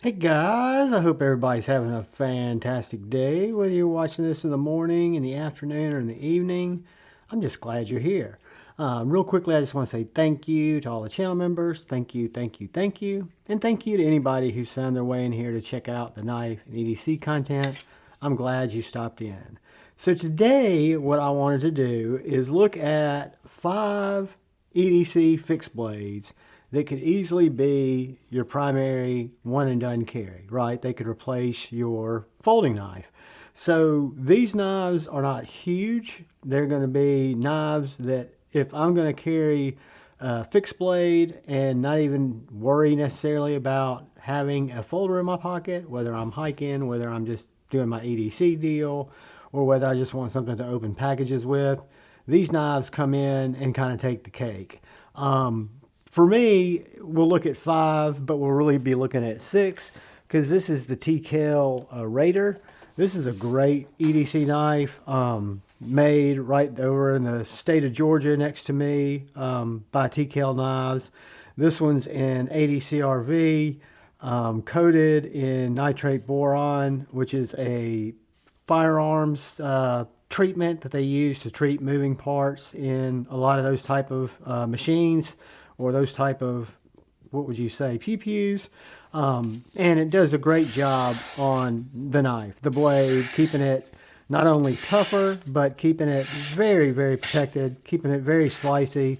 Hey guys, I hope everybody's having a fantastic day, whether you're watching this in the morning, in the afternoon, or in the evening. I'm just glad you're here. Real quickly, I just want to say thank you to all the channel members. Thank you, thank you, thank you. And thank you to anybody who's found their way in here to check out the knife and EDC content. I'm glad you stopped in. So today, what I wanted to do is look at 5 EDC fixed blades that could easily be your primary one and done carry, right? They could replace your folding knife. So these knives are not huge. They're going to be knives that if I'm going to carry a fixed blade and not even worry necessarily about having a folder in my pocket, whether I'm hiking, whether I'm just doing my EDC deal, or whether I just want something to open packages with, these knives come in and kind of take the cake. For me, we'll look at 5, but we'll really be looking at 6 because this is the TKL Raider. This is a great EDC knife made right over in the state of Georgia next to me by TKL Knives. This one's in ADCRV, coated in nitrate boron, which is a firearms treatment that they use to treat moving parts in a lot of those type of machines, or those type of, what would you say, pew-pews. And it does a great job on the knife, the blade, keeping it not only tougher, but keeping it very, very protected, keeping it very slicey.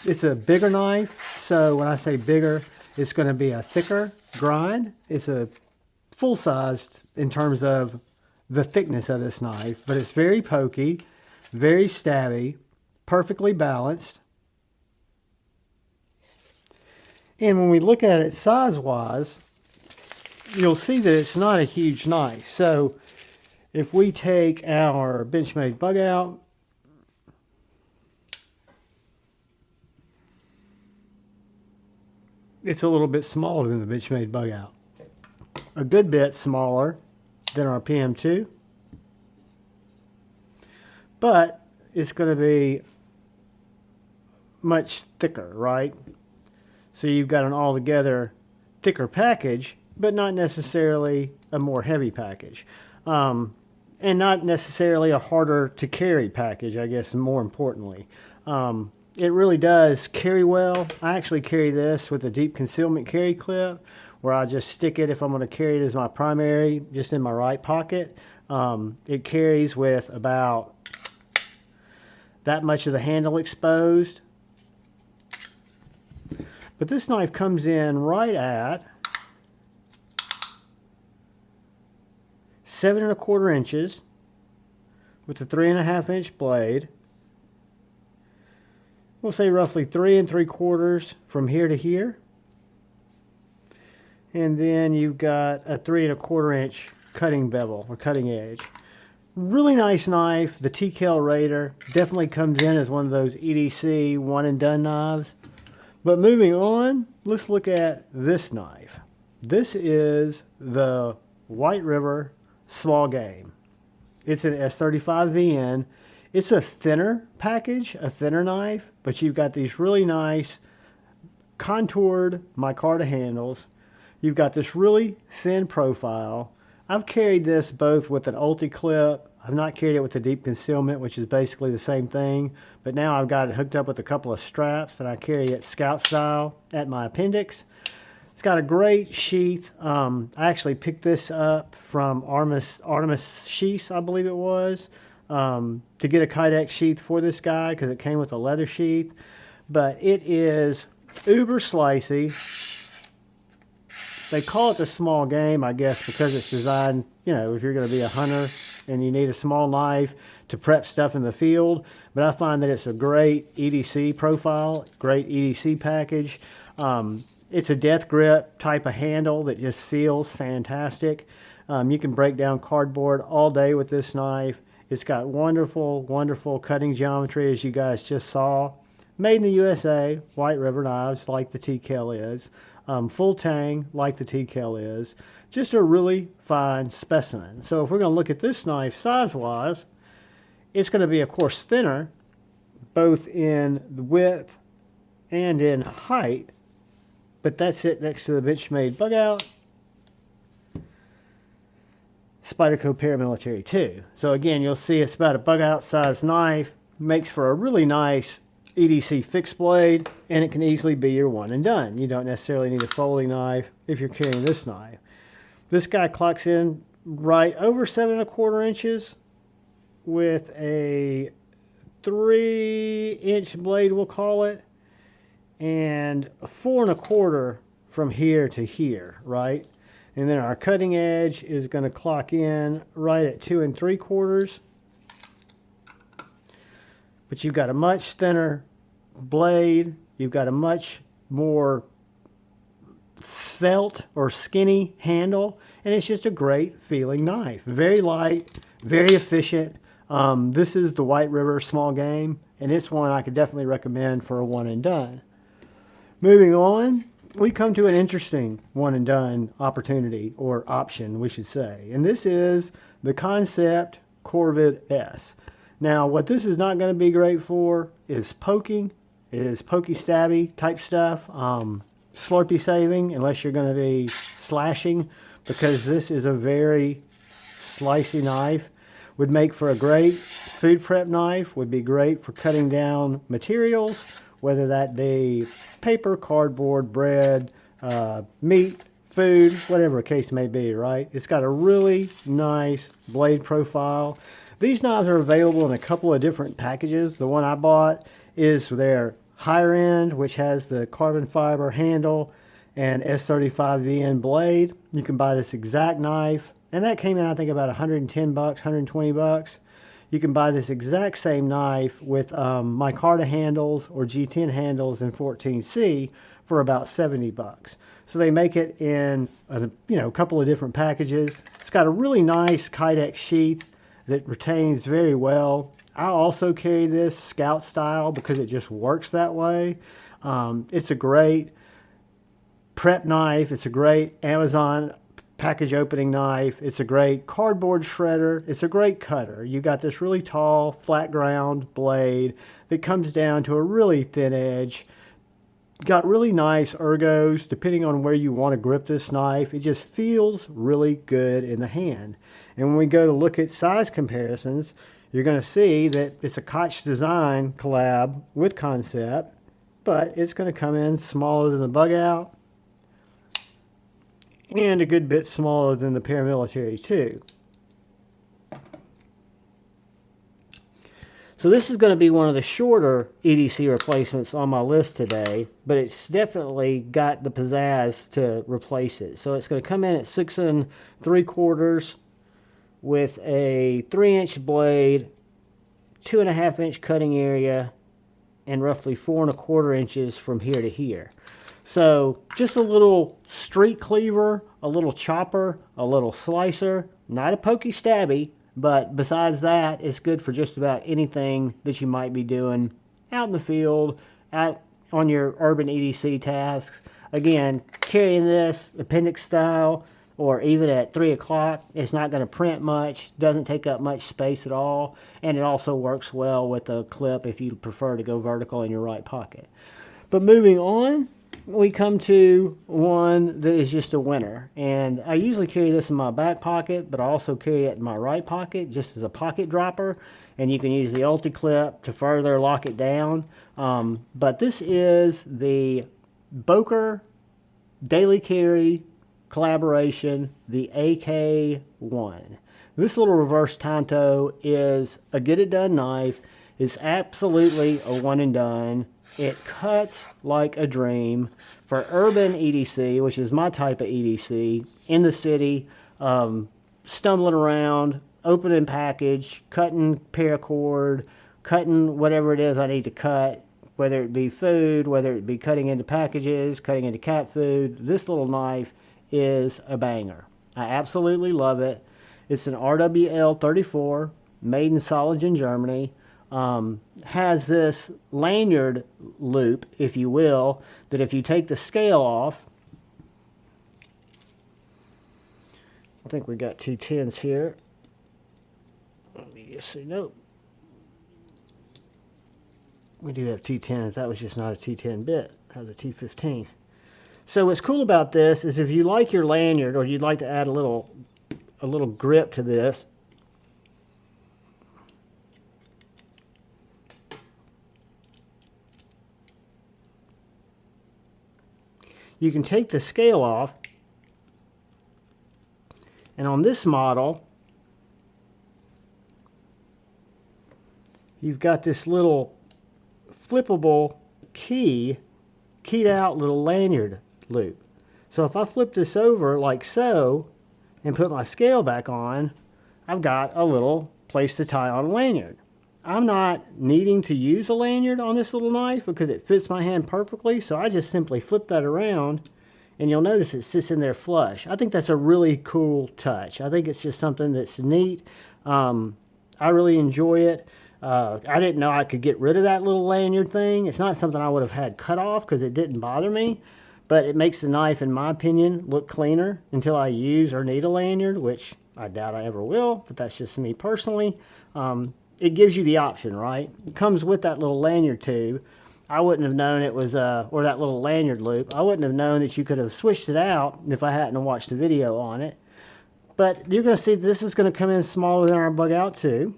It's a bigger knife, so when I say bigger, it's going to be a thicker grind. It's a full-sized in terms of the thickness of this knife, but it's very pokey, very stabby, perfectly balanced. And when we look at it size-wise, you'll see that it's not a huge knife. So if we take our Benchmade bug out, it's a little bit smaller than the Benchmade bug out. A good bit smaller than our PM2. But it's going to be much thicker, right? So you've got an altogether thicker package, but not necessarily a more heavy package. And not necessarily a harder to carry package, I guess, more importantly. It really does carry well. I actually carry this with a deep concealment carry clip, where I just stick it, if I'm going to carry it as my primary, just in my right pocket. It carries with about that much of the handle exposed. But this knife comes in right at 7 1/4 inches with a 3 1/2 inch blade. We'll say roughly 3 3/4 from here to here. And then you've got a 3 1/4 inch cutting bevel or cutting edge. Really nice knife. The TKL Raider definitely comes in as one of those EDC one and done knives. But moving on, let's look at this knife. This is the White River Small Game. It's an S35VN. It's a thinner package, a thinner knife, but you've got these really nice contoured micarta handles. You've got this really thin profile. I've carried this both with an ulti clip. I've not carried it with the deep concealment, which is basically the same thing, but now I've got it hooked up with a couple of straps, and I carry it scout style at my appendix. It's got a great sheath. I actually picked this up from Artemis Sheaths, I believe it was, to get a Kydex sheath for this guy because it came with a leather sheath. But it is uber slicey. They call it the small game, I guess, because it's designed, you know, if you're going to be a hunter and you need a small knife to prep stuff in the field. But I find that it's a great EDC profile, great EDC package. It's a death grip type of handle that just feels fantastic. You can break down cardboard all day with this knife. It's got wonderful, wonderful cutting geometry, as you guys just saw. Made in the USA, White River knives, like the TKL is. Full tang, like the TKL is. Just a really fine specimen. So if we're going to look at this knife size-wise, it's going to be, of course, thinner, both in width and in height. But that's it next to the Benchmade bug out Spyderco Paramilitary 2. So again, you'll see it's about a bug out size knife. Makes for a really nice EDC fixed blade, and it can easily be your one and done. You don't necessarily need a folding knife if you're carrying this knife. This guy clocks in right over 7¼ inches with a 3-inch blade, we'll call it, and 4¼ from here to here, right? And then our cutting edge is going to clock in right at 2 3/4. But you've got a much thinner blade. You've got a much more svelte or skinny handle, and it's just a great feeling knife. Very light, very efficient. This is the White River small game, and it's one I could definitely recommend for a one and done. Moving on, we come to an interesting one and done opportunity, or option we should say, and this is the Kansept Corvid S. Now, what this is not going to be great for is poking. It is pokey stabby type stuff, slurpy saving unless you're going to be slashing, because this is a very slicey knife. Would make for a great food prep knife, would be great for cutting down materials, whether that be paper, cardboard, bread, meat, food, whatever the case may be, right? It's got a really nice blade profile. These knives are available in a couple of different packages. The one I bought is their higher end, which has the carbon fiber handle and S35VN blade. You can buy this exact knife, and that came in, I think, about $110, $120. You can buy this exact same knife with micarta handles or G10 handles in 14C for about $70. So they make it in a couple of different packages. It's got a really nice Kydex sheath that retains very well. I also carry this scout style because it just works that way. It's a great prep knife. It's a great Amazon package opening knife. It's a great cardboard shredder. It's a great cutter. You got this really tall, flat ground blade that comes down to a really thin edge. Got really nice ergos depending on where you want to grip this knife. It just feels really good in the hand. And when we go to look at size comparisons, you're going to see that it's a Koch Design collab with Kansept, but it's going to come in smaller than the bug out and a good bit smaller than the Paramilitary 2. So this is going to be one of the shorter EDC replacements on my list today, but it's definitely got the pizzazz to replace it. So it's going to come in at 6 3/4 with a 3-inch blade, 2.5-inch cutting area, and roughly 4 1/4 inches from here to here. So just a little street cleaver, a little chopper, a little slicer, not a pokey stabby, but besides that, it's good for just about anything that you might be doing out in the field, out on your urban EDC tasks. Again, carrying this appendix style, or even at 3 o'clock, it's not going to print much, doesn't take up much space at all, and it also works well with a clip if you prefer to go vertical in your right pocket. But moving on, we come to one that is just a winner, and I usually carry this in my back pocket, but I also carry it in my right pocket just as a pocket dropper, and you can use the ulti-clip to further lock it down. But this is the Boker daily carry collaboration, the AK1. This little reverse tanto is a get it done knife. It's absolutely a one and done. It cuts like a dream for urban EDC, which is my type of EDC, in the city, stumbling around, opening package, cutting paracord, cutting whatever it is I need to cut, whether it be food, whether it be cutting into packages, cutting into cat food. This little knife is a banger. I absolutely love it. It's an RWL 34, made in Solingen, Germany. Has this lanyard loop, if you will, that if you take the scale off, I think we got T10s here. Let me just see. Nope. We do have T10s. That was just not a T10 bit. That was a T15. So what's cool about this is if you like your lanyard, or you'd like to add a little a little grip to this. You can take the scale off, and on this model, you've got this little flippable keyed out little lanyard loop. So if I flip this over like so and put my scale back on, I've got a little place to tie on a lanyard. I'm not needing to use a lanyard on this little knife because it fits my hand perfectly, so I just simply flip that around and you'll notice it sits in there flush. I think that's a really cool touch. I think it's just something that's neat. I really enjoy it. I didn't know I could get rid of that little lanyard thing. It's not something I would have had cut off because it didn't bother me, but it makes the knife, in my opinion, look cleaner until I use or need a lanyard, which I doubt I ever will, but that's just me personally. It gives you the option, right? It comes with that little lanyard tube. I wouldn't have known it was, or that little lanyard loop. I wouldn't have known that you could have switched it out if I hadn't watched the video on it. But you're going to see this is going to come in smaller than our bug out too.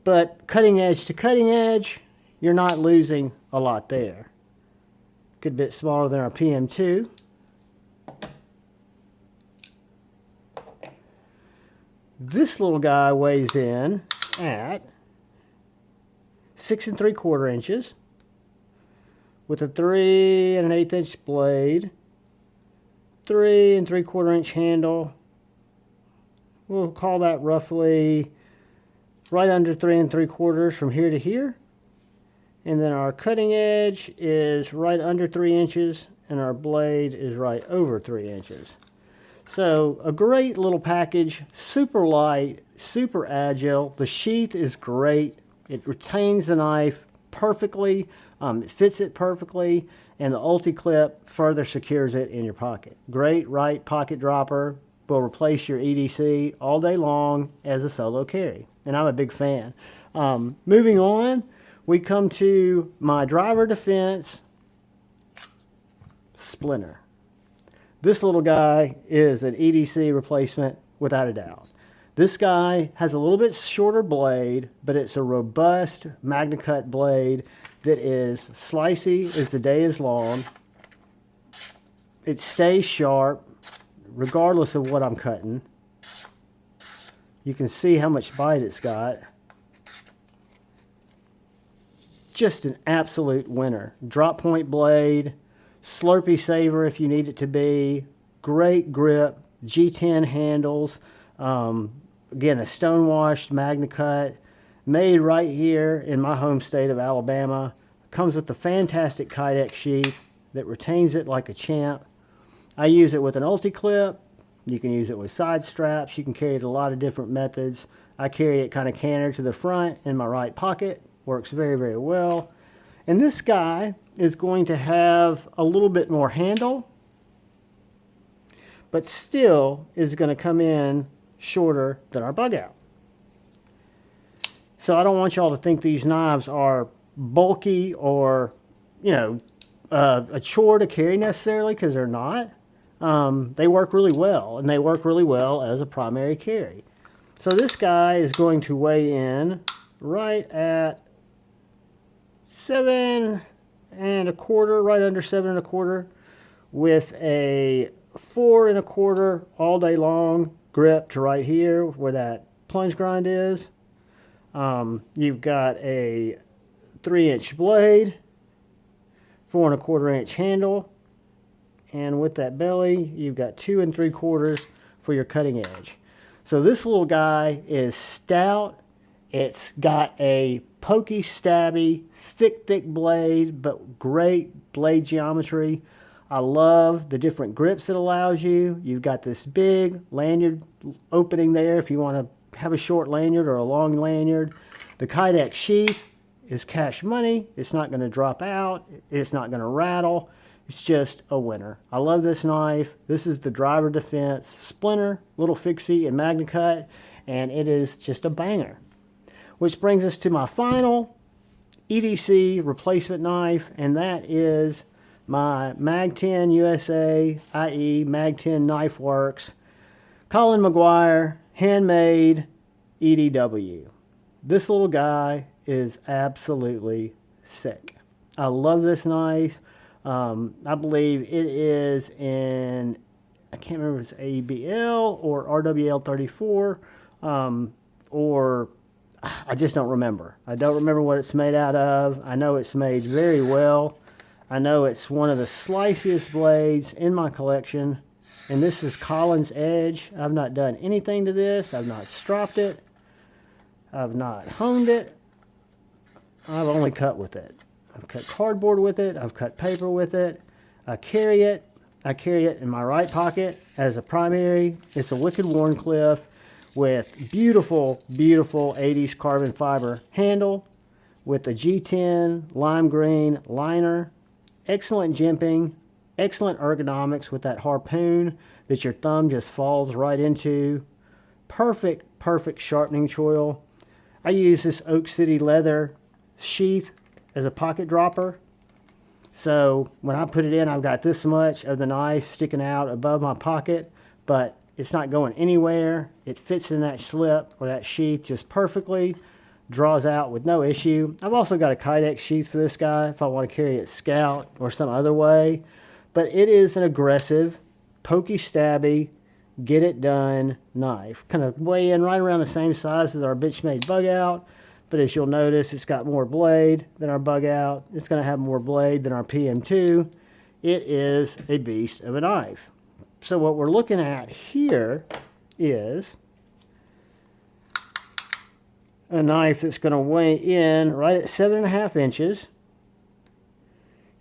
But cutting edge to cutting edge, you're not losing a lot there. Good bit smaller than our PM2. This little guy weighs in at 6 3/4 inches with a 3 1/8 inch blade, 3 3/4 inch handle. We'll call that roughly right under 3 3/4 from here to here. And then our cutting edge is right under 3 inches and our blade is right over 3 inches. So a great little package, super light, super agile. The sheath is great. It retains the knife perfectly. It fits it perfectly. And the ulti-clip further secures it in your pocket. Great right pocket dropper. Will replace your EDC all day long as a solo carry. And I'm a big fan. Moving on, we come to my driver defense Splinter. This little guy is an EDC replacement without a doubt. This guy has a little bit shorter blade, but it's a robust MagnaCut blade that is slicey as the day is long. It stays sharp regardless of what I'm cutting. You can see how much bite it's got. Just an absolute winner. Drop point blade, Slurpee saver if you need it to be, great grip, G10 handles, again a stonewashed MagnaCut, made right here in my home state of Alabama. Comes with the fantastic Kydex sheath that retains it like a champ. I use it with an ulti-clip. You can use it with side straps. You can carry it a lot of different methods. I carry it kind of canter to the front in my right pocket. Works very, very well. And this guy is going to have a little bit more handle, but still is going to come in shorter than our bug out. So I don't want y'all to think these knives are bulky or, you know, a chore to carry necessarily, because they're not. They work really well, and they work really well as a primary carry. So this guy is going to weigh in right at 7 1/4, right under 7 1/4, with a 4 1/4 all day long grip to right here where that plunge grind is. You've got a 3-inch blade, 4 1/4 inch handle, and with that belly you've got 2 3/4 for your cutting edge. So this little guy is stout. It's got a pokey, stabby, thick blade, but great blade geometry. I love the different grips it allows you. You've got this big lanyard opening there if you want to have a short lanyard or a long lanyard. The Kydex sheath is cash money. It's not going to drop out. It's not going to rattle. It's just a winner. I love this knife. This is the driver defense Splinter, little fixie and MagnaCut, and it is just a banger. Which brings us to my final EDC replacement knife, and that is my Mag10 USA, i.e. Mag10 Knife Works, Colin McGuire, handmade EDW. This little guy is absolutely sick. I love this knife. I believe it is in, I can't remember if it's ABL or RWL 34, or I just don't remember. I don't remember what it's made out of. I know it's made very well. I know it's one of the sliciest blades in my collection. And this is Colin's Edge. I've not done anything to this. I've not stropped it. I've not honed it. I've only cut with it. I've cut cardboard with it. I've cut paper with it. I carry it. I carry it in my right pocket as a primary. It's a Wicked Warncliffe with beautiful, beautiful 80s carbon fiber handle with a G10 lime green liner. Excellent jimping, excellent ergonomics with that harpoon that your thumb just falls right into. Perfect, perfect sharpening choil. I use this Oak City leather sheath as a pocket dropper. So when I put it in, I've got this much of the knife sticking out above my pocket, but it's not going anywhere. It fits in that slip or that sheath just perfectly. Draws out with no issue. I've also got a Kydex sheath for this guy if I want to carry it scout or some other way. But it is an aggressive, pokey stabby, get it done knife. Kind of weigh in right around the same size as our Bitchmade bug out. But as you'll notice, it's got more blade than our bug out. It's going to have more blade than our PM2. It is a beast of a knife. So what we're looking at here is a knife that's going to weigh in right at 7.5 inches.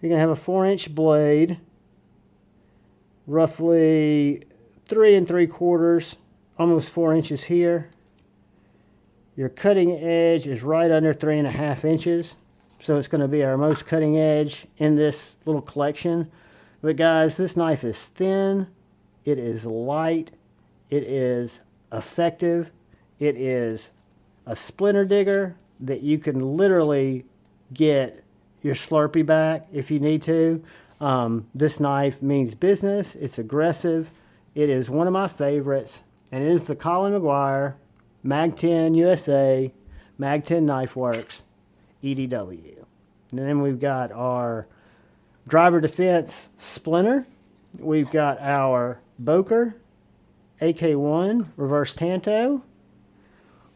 You're going to have a 4-inch blade, roughly 3 3/4, almost 4 inches here. Your cutting edge is right under 3.5 inches. So it's going to be our most cutting edge in this little collection. But guys, this knife is thin. It is light. It is effective. It is a splinter digger that you can literally get your Slurpee back if you need to. This knife means business. It's aggressive. It is one of my favorites, and it is the Colin McGuire Mag10 USA Mag10 Knife Works EDW. And then we've got our driver defense Splinter. We've got our Boker AK1 reverse tanto.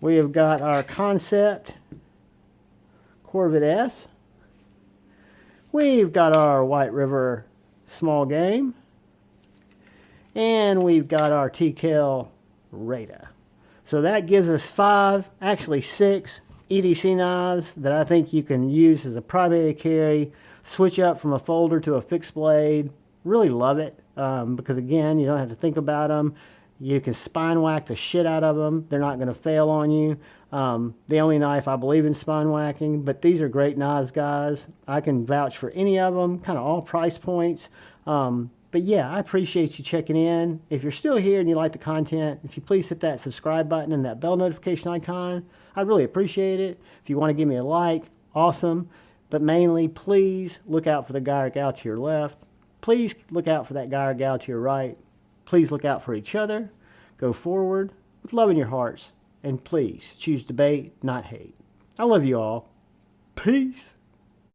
We have got our Kansept Corvid S. We've got our White River small game. And we've got our TKL Raider. So that gives us 5, actually 6 EDC knives that I think you can use as a primary carry, switch up from a folder to a fixed blade. Really love it because again, you don't have to think about them. You can spine whack the shit out of them. They're not going to fail on you. The only knife I believe in spine whacking, but these are great knives, guys. I can vouch for any of them, kind of all price points. But yeah, I appreciate you checking in. If you're still here and you like the content, if you please hit that subscribe button and that bell notification icon, I'd really appreciate it. If you want to give me a like, awesome. But mainly, please look out for the guy or gal to your left. Please look out for that guy or gal to your right. Please look out for each other. Go forward with love in your hearts. And please choose debate, not hate. I love you all. Peace.